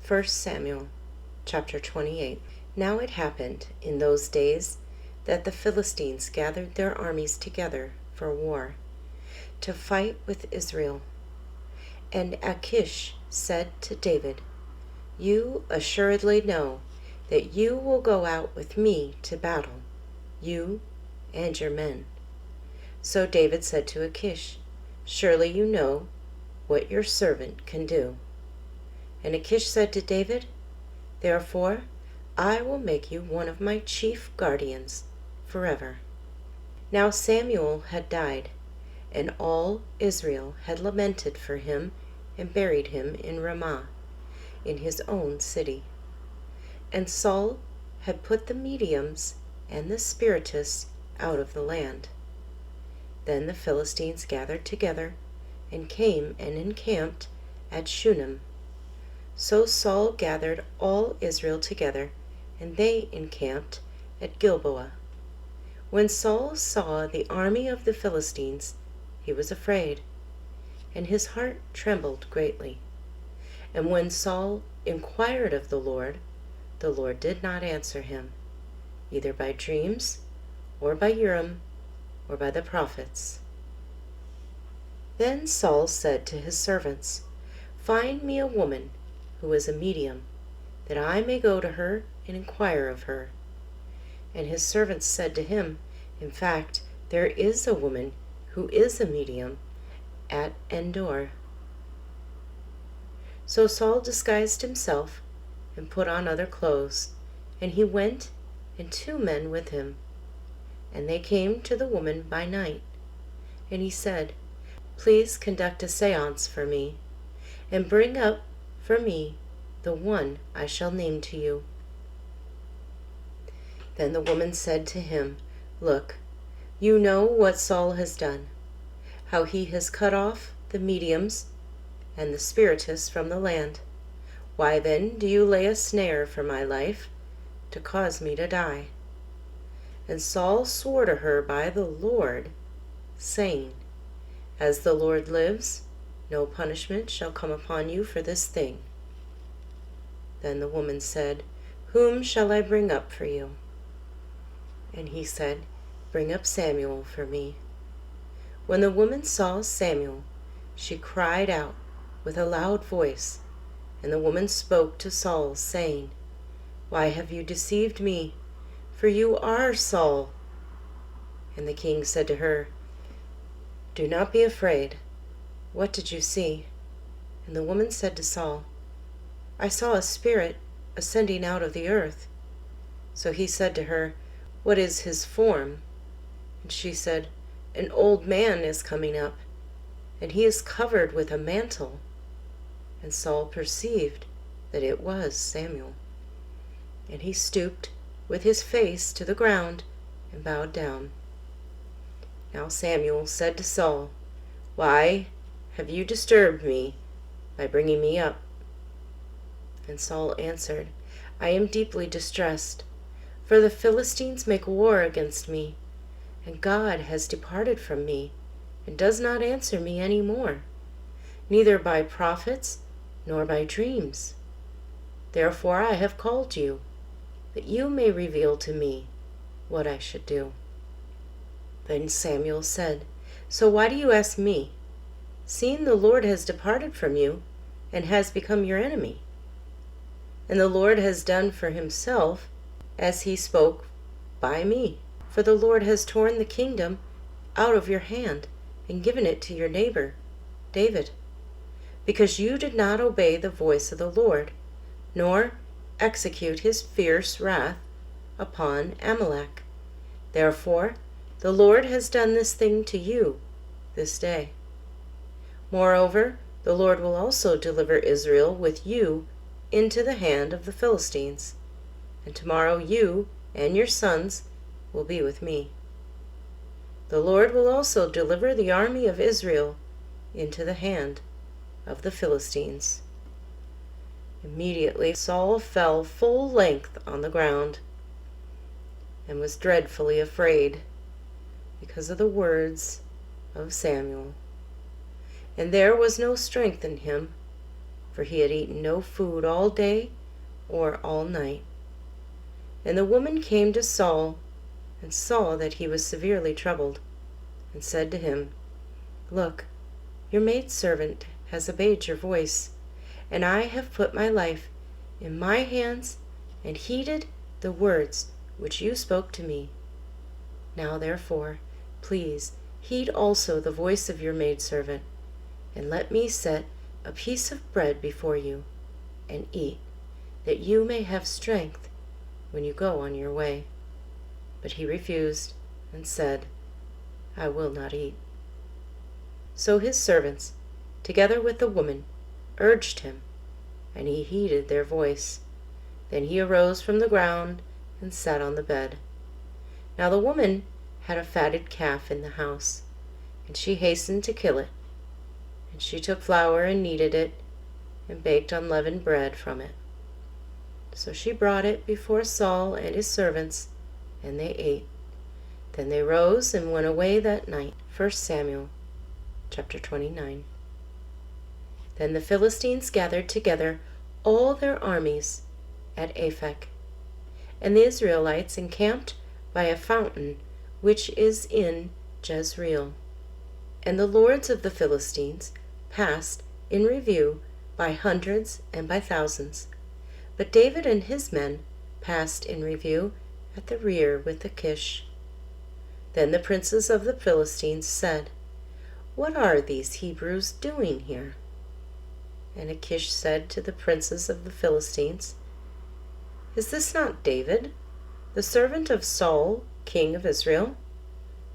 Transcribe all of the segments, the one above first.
1 Samuel chapter 28. Now it happened in those days that the Philistines gathered their armies together for war, to fight with Israel. And Achish said to David, "You assuredly know that you will go out with me to battle, you and your men." So David said to Achish, "Surely you know what your servant can do." And Achish said to David, "Therefore I will make you one of my chief guardians forever." Now Samuel had died, and all Israel had lamented for him and buried him in Ramah, in his own city. And Saul had put the mediums and the spiritists out of the land. Then the Philistines gathered together and came and encamped at Shunem. So Saul gathered all Israel together, and they encamped at Gilboa. When Saul saw the army of the Philistines, he was afraid, and his heart trembled greatly. And when Saul inquired of the Lord did not answer him, either by dreams, or by Urim, or by the prophets. Then Saul said to his servants, "Find me a woman who is a medium, that I may go to her and inquire of her." And his servants said to him, "In fact, there is a woman who is a medium at Endor." So Saul disguised himself and put on other clothes, and he went, and 2 men with him. And they came to the woman by night. And he said, "Please conduct a séance for me, and bring up for me the one I shall name to you." Then the woman said to him, "Look, you know what Saul has done, how he has cut off the mediums and the spiritists from the land. Why then do you lay a snare for my life, to cause me to die?" And Saul swore to her by the Lord, saying, "As the Lord lives, no punishment shall come upon you for this thing." Then the woman said, "Whom shall I bring up for you?" And he said, "Bring up Samuel for me." When the woman saw Samuel, she cried out with a loud voice. And the woman spoke to Saul, saying, "Why have you deceived me? For you are Saul." And the king said to her, "Do not be afraid. What did you see?" And the woman said to Saul, "I saw a spirit ascending out of the earth." So he said to her, "What is his form?" And she said, "An old man is coming up, and he is covered with a mantle." And Saul perceived that it was Samuel. And he stooped with his face to the ground and bowed down. Now Samuel said to Saul, "Why have you disturbed me by bringing me up?" And Saul answered, "I am deeply distressed, for the Philistines make war against me, and God has departed from me, and does not answer me any more, neither by prophets nor by dreams. Therefore I have called you, that you may reveal to me what I should do." Then Samuel said, "So why do you ask me, seeing the Lord has departed from you, and has become your enemy? And the Lord has done for himself as he spoke by me. For the Lord has torn the kingdom out of your hand, and given it to your neighbor, David, because you did not obey the voice of the Lord, nor execute his fierce wrath upon Amalek. Therefore the Lord has done this thing to you this day. Moreover, the Lord will also deliver Israel with you into the hand of the Philistines, and tomorrow you and your sons will be with me. The Lord will also deliver the army of Israel into the hand of the Philistines." Immediately Saul fell full length on the ground, and was dreadfully afraid because of the words of Samuel. And there was no strength in him, for he had eaten no food all day or all night. And the woman came to Saul, and saw that he was severely troubled, and said to him, Look, your maidservant has obeyed your voice, and I have put my life in my hands and heeded the words which you spoke to me. Now therefore, please heed also the voice of your maidservant, and let me set a piece of bread before you, and eat, that you may have strength when you go on your way. But he refused, and said, I will not eat. So his servants, together with the woman, urged him, and he heeded their voice. Then he arose from the ground and sat on the bed. Now the woman had a fatted calf in the house, and she hastened to kill it. And she took flour and kneaded it, and baked unleavened bread from it. So she brought it before Saul and his servants, and they ate. Then they rose and went away that night. 1 Samuel chapter 29. Then the Philistines gathered together all their armies at Aphek, and the Israelites encamped by a fountain which is in Jezreel. And the lords of the Philistines passed in review by hundreds and by thousands. But David and his men passed in review at the rear with Achish. Then the princes of the Philistines said, What are these Hebrews doing here? And Achish said to the princes of the Philistines, Is this not David, the servant of Saul, king of Israel,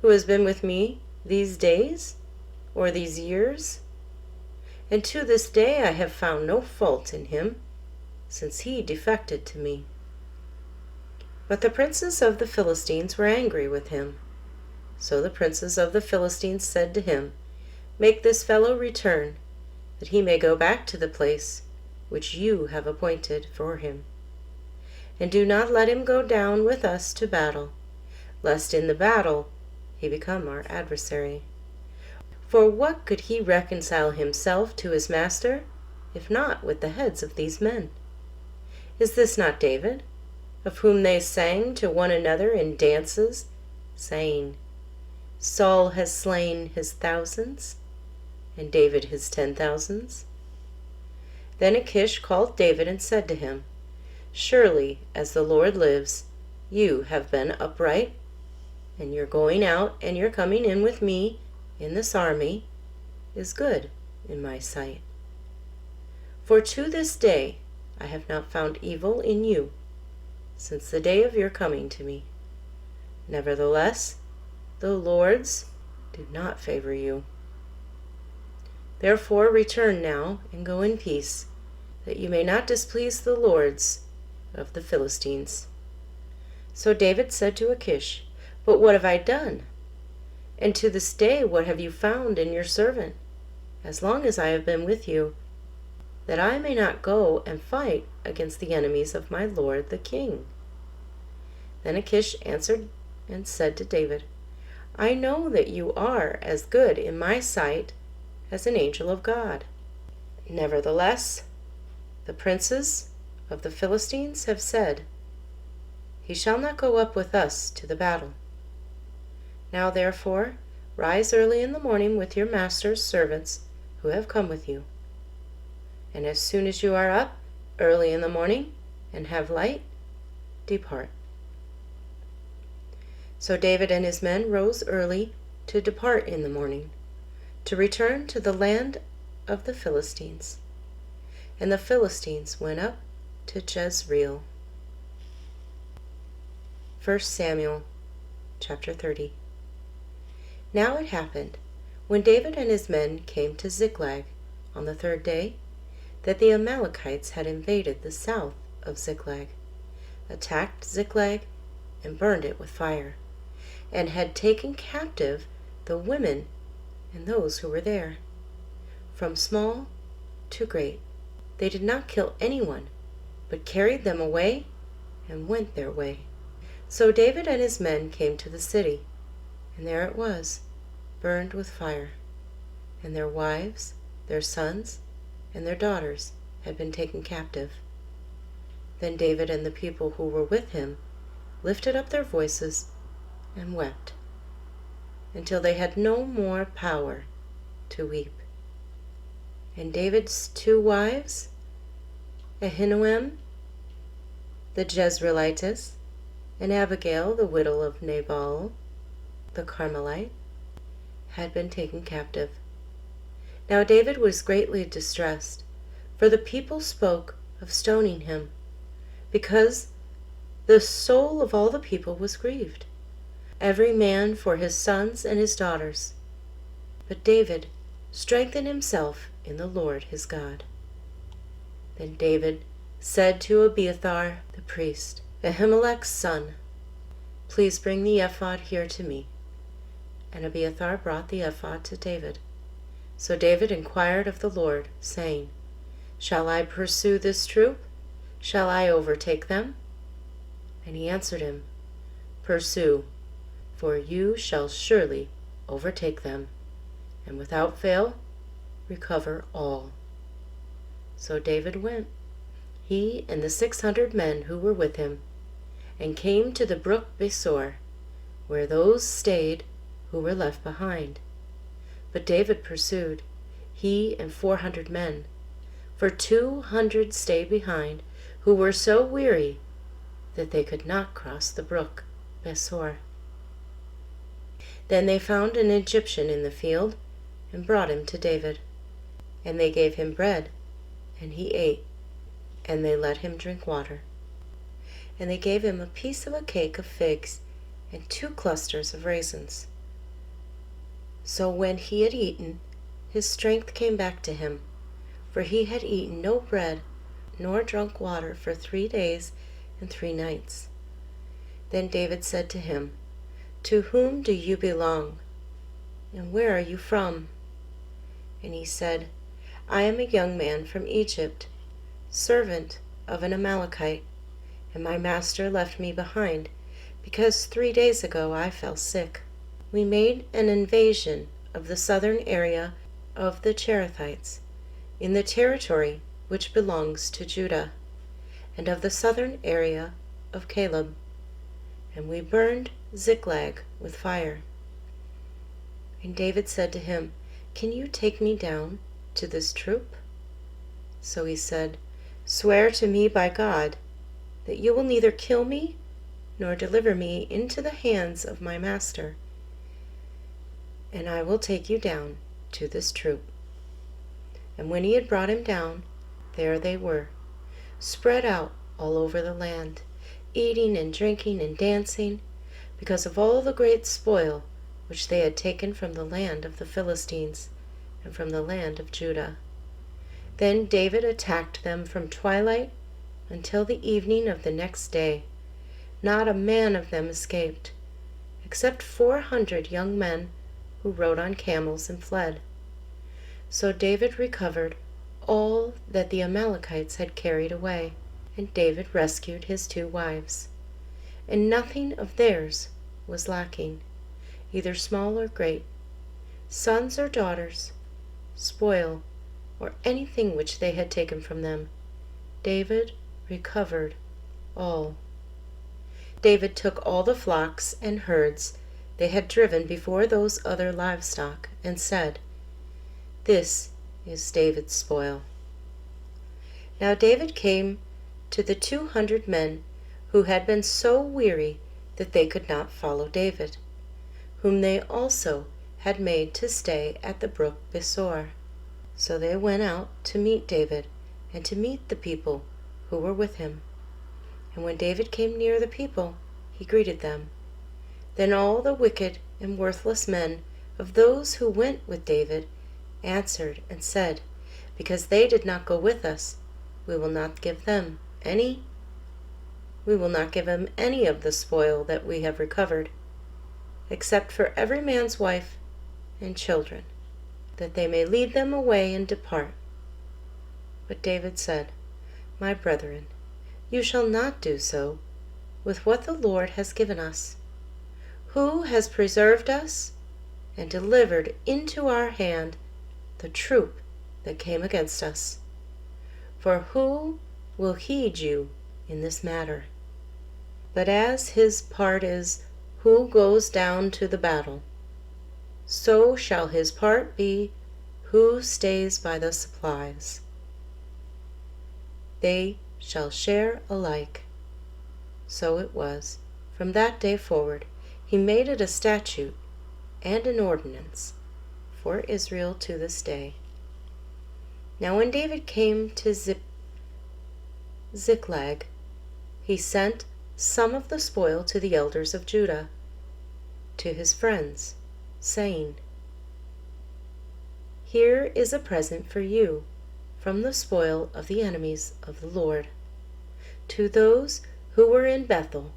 who has been with me these days, or these years? And to this day I have found no fault in him, since he defected to me. But the princes of the Philistines were angry with him. So the princes of the Philistines said to him, Make this fellow return, that he may go back to the place which you have appointed for him. And do not let him go down with us to battle, lest in the battle he become our adversary. For what could he reconcile himself to his master, if not with the heads of these men? Is this not David, of whom they sang to one another in dances, saying, Saul has slain his thousands, and David his 10,000s? Then Achish called David and said to him, Surely, as the Lord lives, you have been upright, and your going out and your coming in with me in this army is good in my sight. For to this day I have not found evil in you, since the day of your coming to me. Nevertheless, the lords do not favor you. Therefore return now and go in peace, that you may not displease the lords of the Philistines. So David said to Achish, But what have I done? And to this day what have you found in your servant, as long as I have been with you, that I may not go and fight against the enemies of my lord the king? Then Achish answered and said to David, I know that you are as good in my sight as an angel of God. Nevertheless, the princes of the Philistines have said, He shall not go up with us to the battle. Now therefore, rise early in the morning with your master's servants who have come with you. And as soon as you are up early in the morning and have light, depart. So David and his men rose early to depart in the morning, to return to the land of the Philistines. And the Philistines went up to Jezreel. 1 Samuel chapter 30. Now it happened, when David and his men came to Ziklag on the 3rd day, that the Amalekites had invaded the south of Ziklag, attacked Ziklag, and burned it with fire, and had taken captive the women and those who were there, from small to great. They did not kill anyone, but carried them away and went their way. So David and his men came to the city, and there it was, burned with fire, and their wives, their sons, and their daughters had been taken captive. Then David and the people who were with him lifted up their voices and wept until they had no more power to weep. And David's 2 wives, Ahinoam the Jezreelitess, and Abigail the widow of Nabal the Carmelite, had been taken captive. Now David was greatly distressed, for the people spoke of stoning him, because the soul of all the people was grieved, every man for his sons and his daughters. But David strengthened himself in the Lord his God. Then David said to Abiathar the priest, Ahimelech's son, "Please bring the ephod here to me." And Abiathar brought the ephod to David. So David inquired of the Lord, saying, "Shall I pursue this troop? Shall I overtake them?" And he answered him, "Pursue, for you shall surely overtake them, and without fail recover all." So David went, he and the 600 men who were with him, and came to the brook Besor, where those stayed who were left behind. But David pursued, he and 400 men, for 200 stayed behind, who were so weary that they could not cross the brook Besor. Then they found an Egyptian in the field, and brought him to David. And they gave him bread, and he ate, and they let him drink water. And they gave him a piece of a cake of figs, and 2 clusters of raisins. So when he had eaten, his strength came back to him, for he had eaten no bread, nor drunk water for 3 days and 3 nights. Then David said to him, "To whom do you belong, and where are you from?" And he said, "I am a young man from Egypt, servant of an Amalekite, and my master left me behind, because 3 days ago I fell sick. We made an invasion of the southern area of the Cherethites, in the territory which belongs to Judah, and of the southern area of Caleb, and we burned Ziklag with fire." And David said to him, "Can you take me down to this troop?" So he said, "Swear to me by God that you will neither kill me nor deliver me into the hands of my master, and I will take you down to this troop." And when he had brought him down, there they were, spread out all over the land, eating and drinking and dancing, because of all the great spoil which they had taken from the land of the Philistines and from the land of Judah. Then David attacked them from twilight until the evening of the next day. Not a man of them escaped, except 400 young men who rode on camels and fled. So David recovered all that the Amalekites had carried away, and David rescued his 2 wives. And nothing of theirs was lacking, either small or great, sons or daughters, spoil, or anything which they had taken from them. David recovered all. David took all the flocks and herds they had driven before those other livestock, and said, "This is David's spoil." Now David came to the 200 men who had been so weary that they could not follow David, whom they also had made to stay at the brook Besor. So they went out to meet David, and to meet the people who were with him. And when David came near the people, he greeted them. Then all the wicked and worthless men of those who went with David answered and said, "Because they did not go with us, we will not give them any of the spoil that we have recovered, except for every man's wife and children, that they may lead them away and depart." But David said, "My brethren, you shall not do so with what the Lord has given us. Who has preserved us and delivered into our hand the troop that came against us? For who will heed you in this matter? But as his part is who goes down to the battle, so shall his part be who stays by the supplies. They shall share alike. So it was. From that day forward, he made it a statute and an ordinance for Israel to this day. Now when David came to Ziklag, he sent some of the spoil to the elders of Judah, to his friends, saying, Here is a present for you from the spoil of the enemies of the Lord. To those who were in Bethel,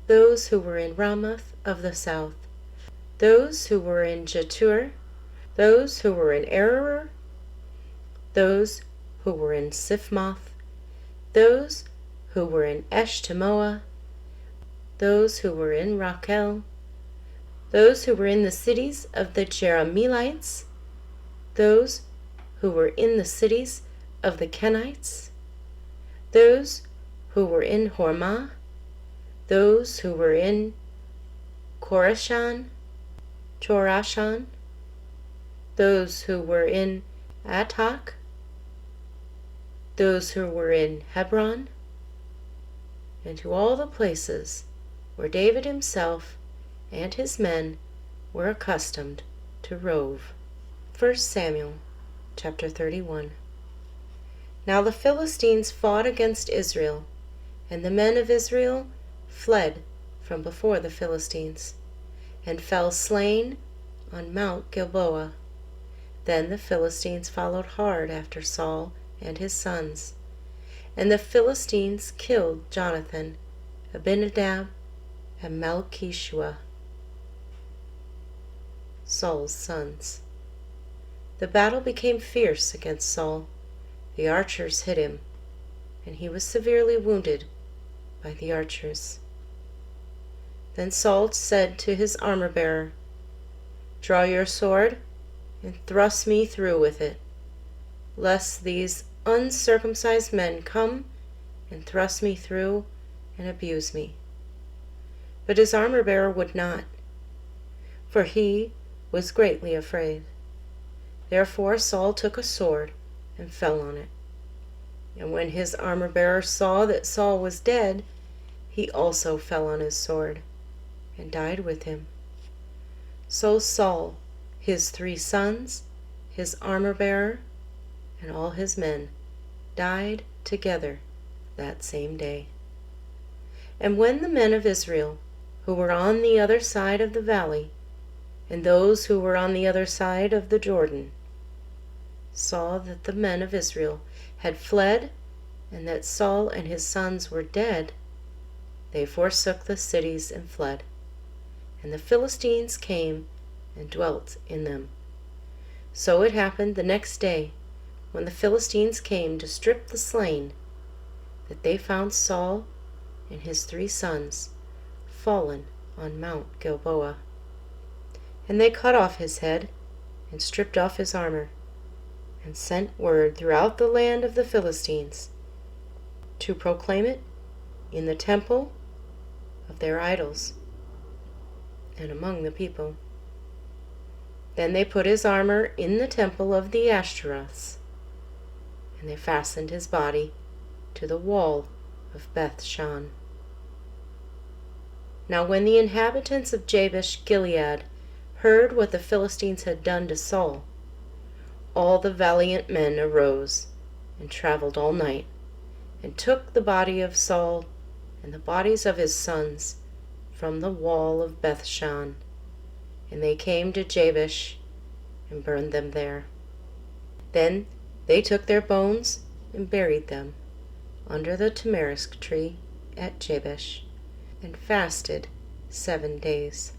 those who were in Ramoth of the south, those who were in Jetur, those who were in Aroer, those who were in Siphmoth, those who were in Eshtemoa, those who were in Rachel, those who were in the cities of the Jerahmeelites, those who were in the cities of the Kenites, those who were in Hormah, those who were in Chorashan, those who were in Attak, those who were in Hebron, and to all the places where David himself and his men were accustomed to rove. 1 Samuel chapter 31. Now the Philistines fought against Israel, and the men of Israel fled from before the Philistines, and fell slain on Mount Gilboa. Then the Philistines followed hard after Saul and his sons, and the Philistines killed Jonathan, Abinadab, and Malchishua, Saul's sons. The battle became fierce against Saul. The archers hit him, and he was severely wounded by the archers. Then Saul said to his armor-bearer, Draw your sword and thrust me through with it, lest these uncircumcised men come and thrust me through and abuse me. But his armor-bearer would not, for he was greatly afraid. Therefore Saul took a sword and fell on it. And when his armor-bearer saw that Saul was dead, he also fell on his sword and died with him. So Saul, his 3 sons, his armor-bearer, and all his men died together that same day. And when the men of Israel, who were on the other side of the valley, and those who were on the other side of the Jordan, saw that the men of Israel had fled, and that Saul and his sons were dead, they forsook the cities and fled. And the Philistines came and dwelt in them. So it happened the next day, when the Philistines came to strip the slain, that they found Saul and his 3 sons fallen on Mount Gilboa. And they cut off his head, and stripped off his armor, and sent word throughout the land of the Philistines to proclaim it in the temple of their idols and among the people. Then they put his armor in the temple of the Ashtoreths, and they fastened his body to the wall of Beth-shan. Now when the inhabitants of Jabesh Gilead heard what the Philistines had done to Saul, all the valiant men arose and traveled all night, and took the body of Saul and the bodies of his sons from the wall of Beth-shan, and they came to Jabesh and burned them there. Then they took their bones and buried them under the tamarisk tree at Jabesh, and fasted 7 days.